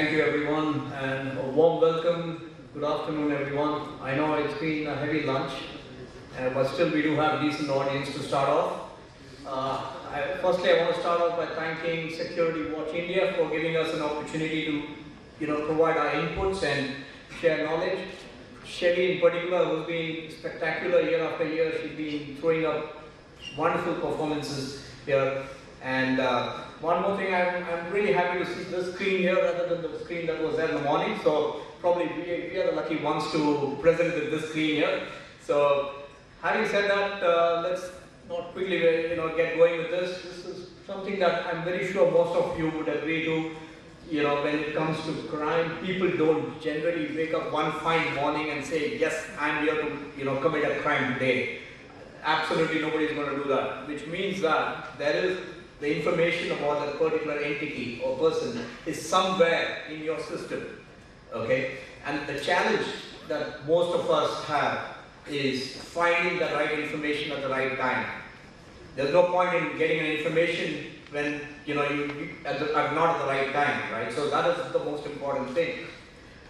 Thank you everyone and a warm welcome. Good afternoon everyone. I know it's been a heavy lunch, but still we do have a decent audience to start off. Firstly, I want to start off by thanking Security Watch India for giving us an opportunity to provide our inputs and share knowledge. Shelly in particular, who's been spectacular year after year, she's been throwing up wonderful performances here. And one more thing, I'm really happy to see this screen here rather than the screen that was there in the morning. So probably we are the lucky ones to present with this screen here. So having said that, let's not quickly get going with this. This is something that I'm very sure most of you would agree to. When it comes to crime, people don't generally wake up one fine morning and say, yes, I'm here to commit a crime today. Absolutely nobody is going to do that, which means that there is the information about that particular entity or person is somewhere in your system, okay? And the challenge that most of us have is finding the right information at the right time. There's no point in getting an information when you not at the right time, right? So that is the most important thing,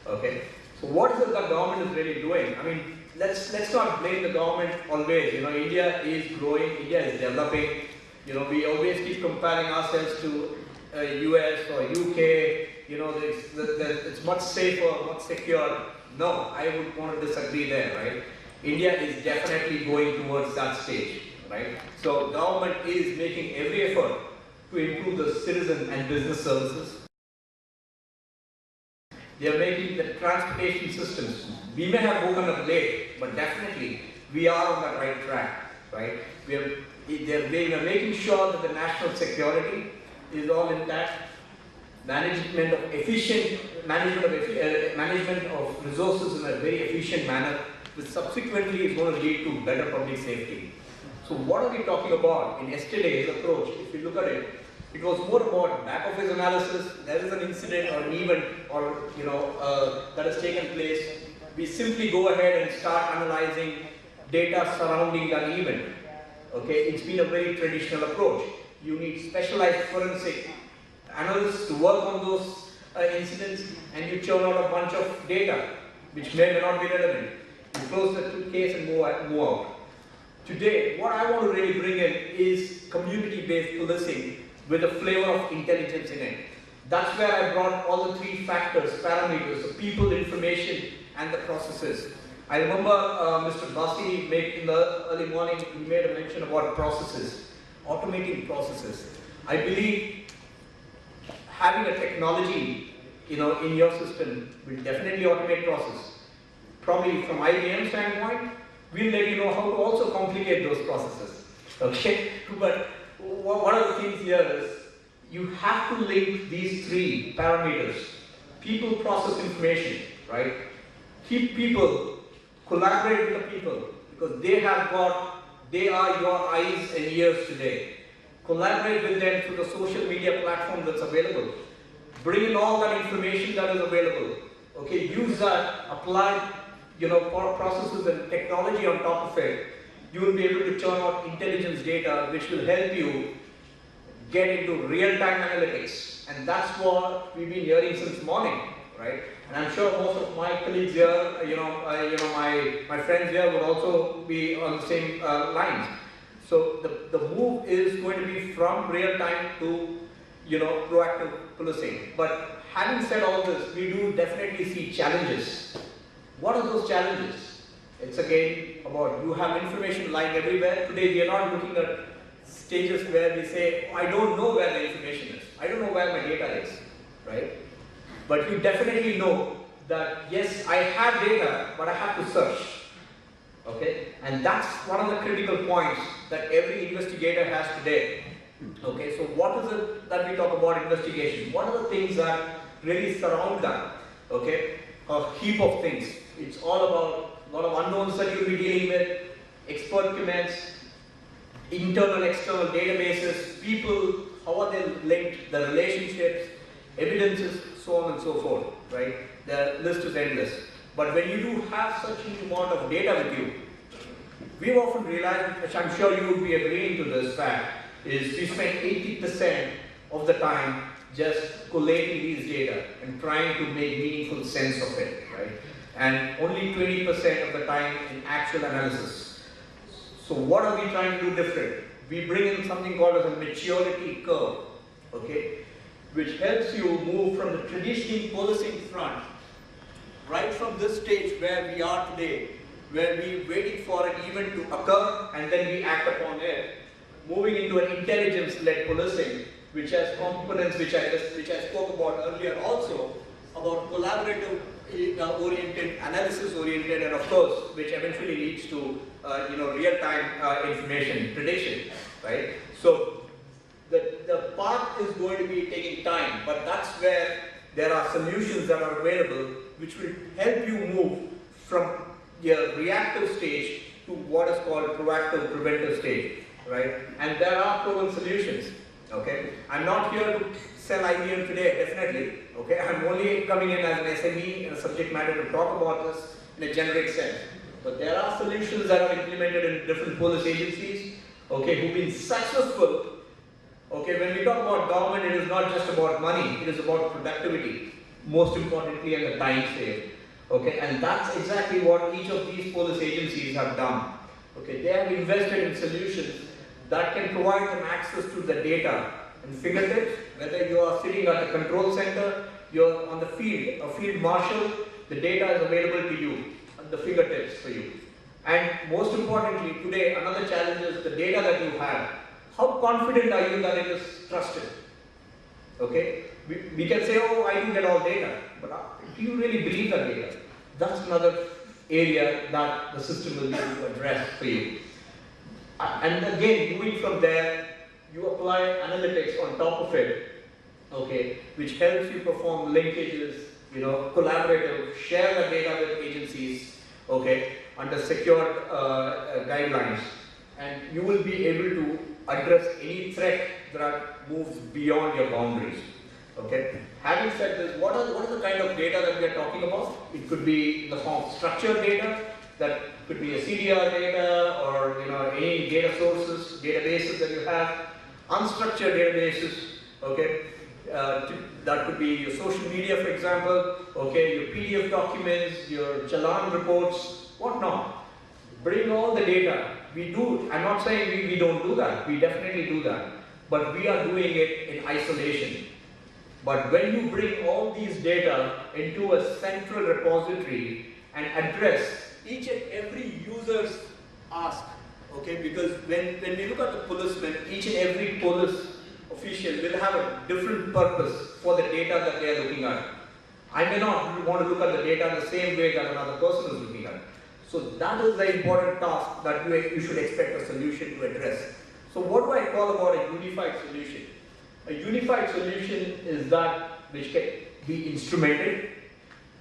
okay? So what is it that government is really doing? I mean, let's not blame the government always. India is growing, India is developing. We always keep comparing ourselves to US or UK. It's much safer, much secure. No, I would want to disagree there, right? India is definitely going towards that stage, right? So government is making every effort to improve the citizen and business services. They are making the transportation systems. We may have woken up late, but definitely we are on the right track, right? We are making sure that the national security is all intact. Management of resources in a very efficient manner, which subsequently is going to lead to better public safety. So what are we talking about in yesterday's approach? If you look at it, it was more about back office analysis. There is an incident or an event that has taken place. We simply go ahead and start analyzing data surrounding that event. Okay, it's been a very traditional approach. You need specialized forensic analysts to work on those incidents, and you churn out a bunch of data which may not be relevant. You close the case and move out. Today, what I want to really bring in is community-based policing with a flavor of intelligence in it. That's where I brought all the three factors, parameters, the people, information, and the processes. I remember Mr. Basi in the early morning, he made a mention about processes, automating processes. I believe having a technology, in your system will definitely automate process. Probably from IBM standpoint, we'll let you know how to also complicate those processes. Okay, but one of the things here is you have to link these three parameters: people, process, information, right? Keep people. Collaborate with the people, because they are your eyes and ears today. Collaborate with them through the social media platform that's available. Bring in all that information that is available. Okay, use that, apply processes and technology on top of it. You will be able to churn out intelligence data which will help you get into real-time analytics. And that's what we've been hearing since morning, right? And I'm sure most of my colleagues here, my friends here would also be on the same lines. So the move is going to be from real time to proactive policing. But having said all this, we do definitely see challenges. What are those challenges? It's again about you have information lying everywhere. Today we are not looking at stages where we say, I don't know where the information is. I don't know where my data is, right? But you definitely know that, yes, I have data, but I have to search, okay? And that's one of the critical points that every investigator has today, okay? So what is it that we talk about investigation? What are the things that really surround that, okay? A heap of things. It's all about a lot of unknowns that you'll be dealing with, expert comments, internal, external databases, people, how are they linked, the relationships, evidences, so on and so forth, right? The list is endless. But when you do have such a huge amount of data with you, we've often realized, which I'm sure you would be agreeing to this fact, is we spend 80% of the time just collating these data and trying to make meaningful sense of it, right? And only 20% of the time in actual analysis. So what are we trying to do different? We bring in something called as a maturity curve, okay, which helps you move from the traditional policing front, right from this stage where we are today, where we waiting for an event to occur and then we act upon it, moving into an intelligence-led policing, which has components which I spoke about earlier also, about collaborative oriented, analysis oriented, and of course, which eventually leads to real-time information prediction, right? So the path is going to be taking time, but that's where there are solutions that are available which will help you move from your reactive stage to what is called proactive preventive stage, right? And there are proven solutions, okay? I'm not here to sell IBM today, definitely, okay? I'm only coming in as an SME and a subject matter to talk about this in a generic sense. But there are solutions that are implemented in different police agencies, okay, who've been successful. Okay, when we talk about government, it is not just about money, it is about productivity, most importantly, and the time saved. Okay, and that's exactly what each of these police agencies have done. Okay, they have invested in solutions that can provide them access to the data and fingertips, whether you are sitting at a control center, you're on the field, a field marshal, the data is available to you, at the fingertips for you. And most importantly, today, another challenge is the data that you have. How confident are you that it is trusted? Okay, we can say, oh, I do get all data, but do you really believe that data? That's another area that the system will need to address for you. And again, moving from there, you apply analytics on top of it, okay, which helps you perform linkages, collaborative, share the data with agencies, okay, under secured guidelines, and you will be able to address any threat that moves beyond your boundaries. Okay. Having said this, what is the kind of data that we are talking about? It could be in the form of structured data, that could be a CDR data, or any data sources, databases that you have, unstructured databases. Okay. That could be your social media, for example. Okay, your PDF documents, your Challan reports, whatnot. Bring all the data. We do, I'm not saying we don't do that, we definitely do that, but we are doing it in isolation. But when you bring all these data into a central repository and address each and every user's ask, okay, because when we look at the policeman, each and every police official will have a different purpose for the data that they are looking at. I may not want to look at the data the same way that another person is looking at. So that is the important task that you should expect a solution to address. So what do I call about a unified solution? A unified solution is that which can be instrumented,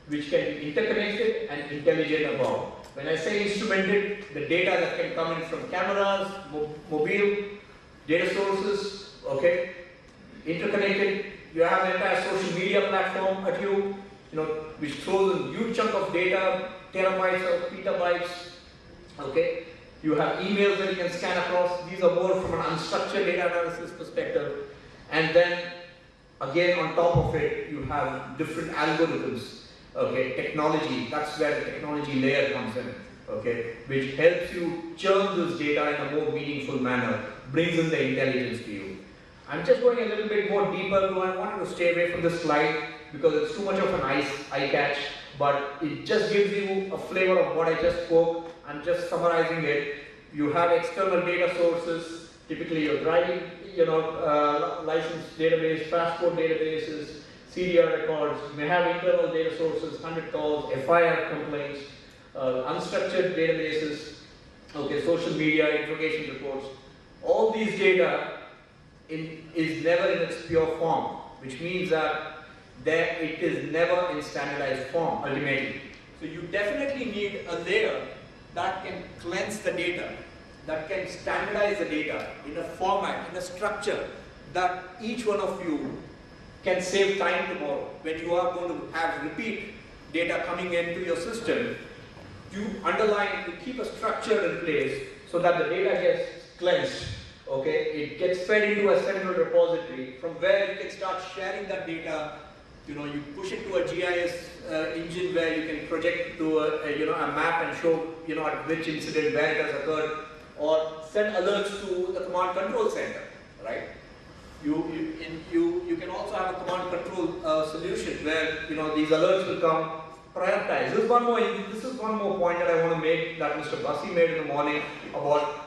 which can be interconnected and intelligent about. When I say instrumented, the data that can come in from cameras, mobile, data sources, okay, interconnected, you have an entire social media platform at you, which throws a huge chunk of data, terabytes or petabytes, okay. You have emails that you can scan across. These are more from an unstructured data analysis perspective. And then, again, on top of it, you have different algorithms, okay, technology. That's where the technology layer comes in, okay, which helps you churn this data in a more meaningful manner, brings in the intelligence to you. I'm just going a little bit more deeper. I wanted to stay away from this slide because it's too much of an eye catch, but it just gives you a flavor of what I just spoke. I'm just summarizing it. You have external data sources, typically your driving, license database, passport databases, CDR records. You may have internal data sources, 100 calls, FIR complaints, unstructured databases, okay, social media, interrogation reports. All these data is never in its pure form, which means that it is never in standardized form ultimately. So you definitely need a layer that can cleanse the data, that can standardize the data in a format, in a structure that each one of you can save time tomorrow. When you are going to have repeat data coming into your system, you keep a structure in place so that the data gets cleansed, Okay, it gets fed into a central repository from where you can start sharing that data. You know, you push it to a GIS engine where you can project to a map and show at which incident where it has occurred, or send alerts to the command control center, right? You can also have a command control solution where these alerts will come prioritized. This is one more point that I want to make that Mr. Bassi made in the morning about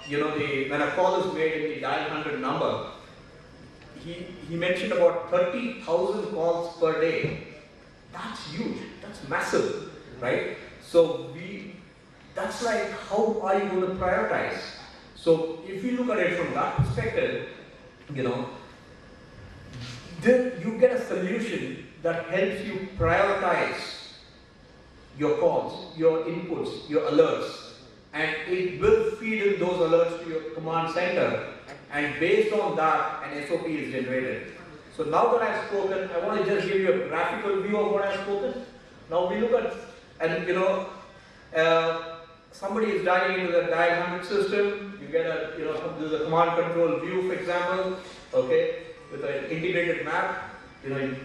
when a call is made in the dial 100 number. He mentioned about 30,000 calls per day. That's huge. That's massive, right? So that's like, how are you going to prioritize? So if you look at it from that perspective, then you get a solution that helps you prioritize your calls, your inputs, your alerts, and it will feed in those alerts to your command center, and based on that, an SOP is generated. So now that I've spoken, I want to just give you a graphical view of what I've spoken. Now we look at, somebody is dialing into the dial 100 system. You get there's a command control view, for example, okay, with an integrated map. You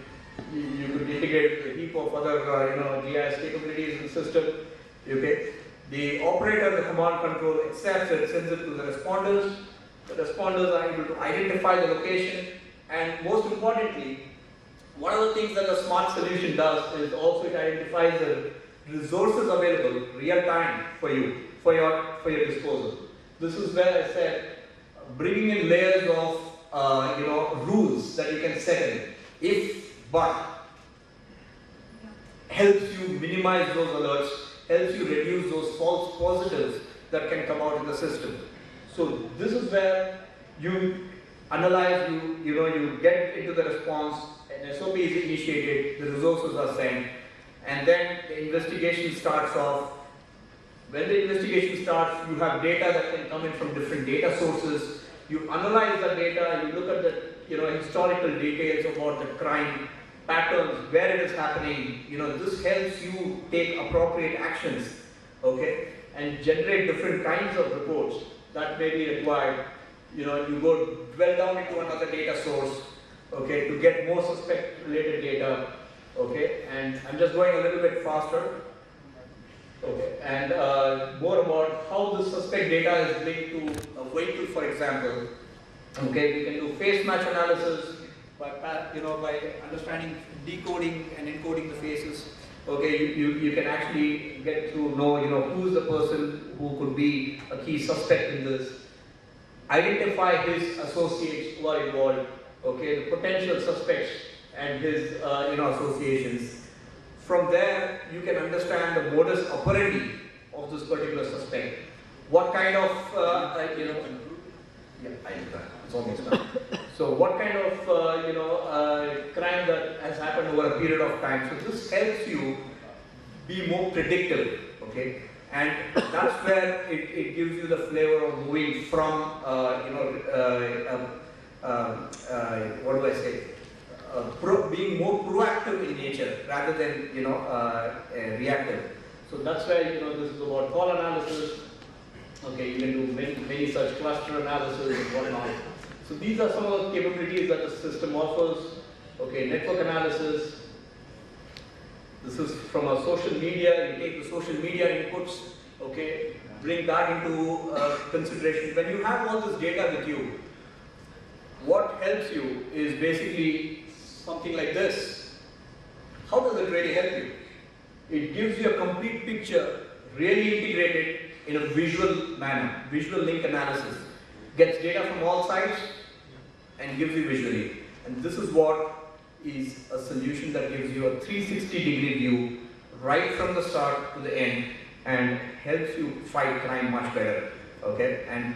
could integrate a heap of other GIS capabilities in the system. Okay, the operator, the command control accepts it, sends it to the responders. The responders are able to identify the location, and most importantly, one of the things that the smart solution does is also it identifies the resources available real time for you, for your disposal. This is where I said bringing in layers of rules that you can set in. If but helps you minimize those alerts, helps you reduce those false positives that can come out in the system. So this is where you analyze, you get into the response, an SOP is initiated, the resources are sent, and then the investigation starts off. When the investigation starts, you have data that can come in from different data sources. You analyze the data, you look at the historical details about the crime patterns, where it is happening. This helps you take appropriate actions, okay, and generate different kinds of reports that may be required. You go dwell down into another data source, okay, to get more suspect-related data, okay, and I'm just going a little bit faster, okay, and more about how the suspect data is linked to a vehicle, for example. Okay, we can do face match analysis by understanding, decoding and encoding the faces. Okay, you can actually get to know who's the person who could be a key suspect in this. Identify his associates who are involved. Okay, the potential suspects and his associations. From there, you can understand the modus operandi of this particular suspect. What kind of it's almost done. So what kind of crime that has happened over a period of time. So this helps you be more predictive, okay? And that's where it gives you the flavor of moving from what do I say? Being more proactive in nature rather than reactive. So that's where this is about call analysis. Okay, you can do many such cluster analysis and whatnot. So these are some of the capabilities that the system offers. Okay, network analysis. This is from a social media. You take the social media inputs. Okay, bring that into consideration. When you have all this data with you, what helps you is basically something like this. How does it really help you? It gives you a complete picture, really integrated in a visual manner, visual link analysis. Gets data from all sides and gives you visually. And this is what is a solution that gives you a 360-degree view right from the start to the end and helps you fight crime much better. Okay, and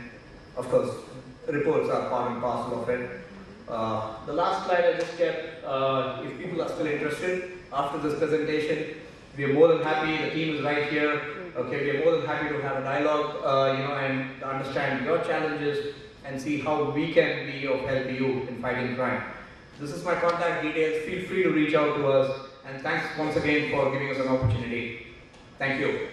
of course, reports are part and parcel of it. The last slide I just kept, if people are still interested after this presentation, we are more than happy, the team is right here. Okay, we are more than happy to have a dialogue, and understand your challenges and see how we can be of help to you in fighting crime. This is my contact details. Feel free to reach out to us, and thanks once again for giving us an opportunity. Thank you.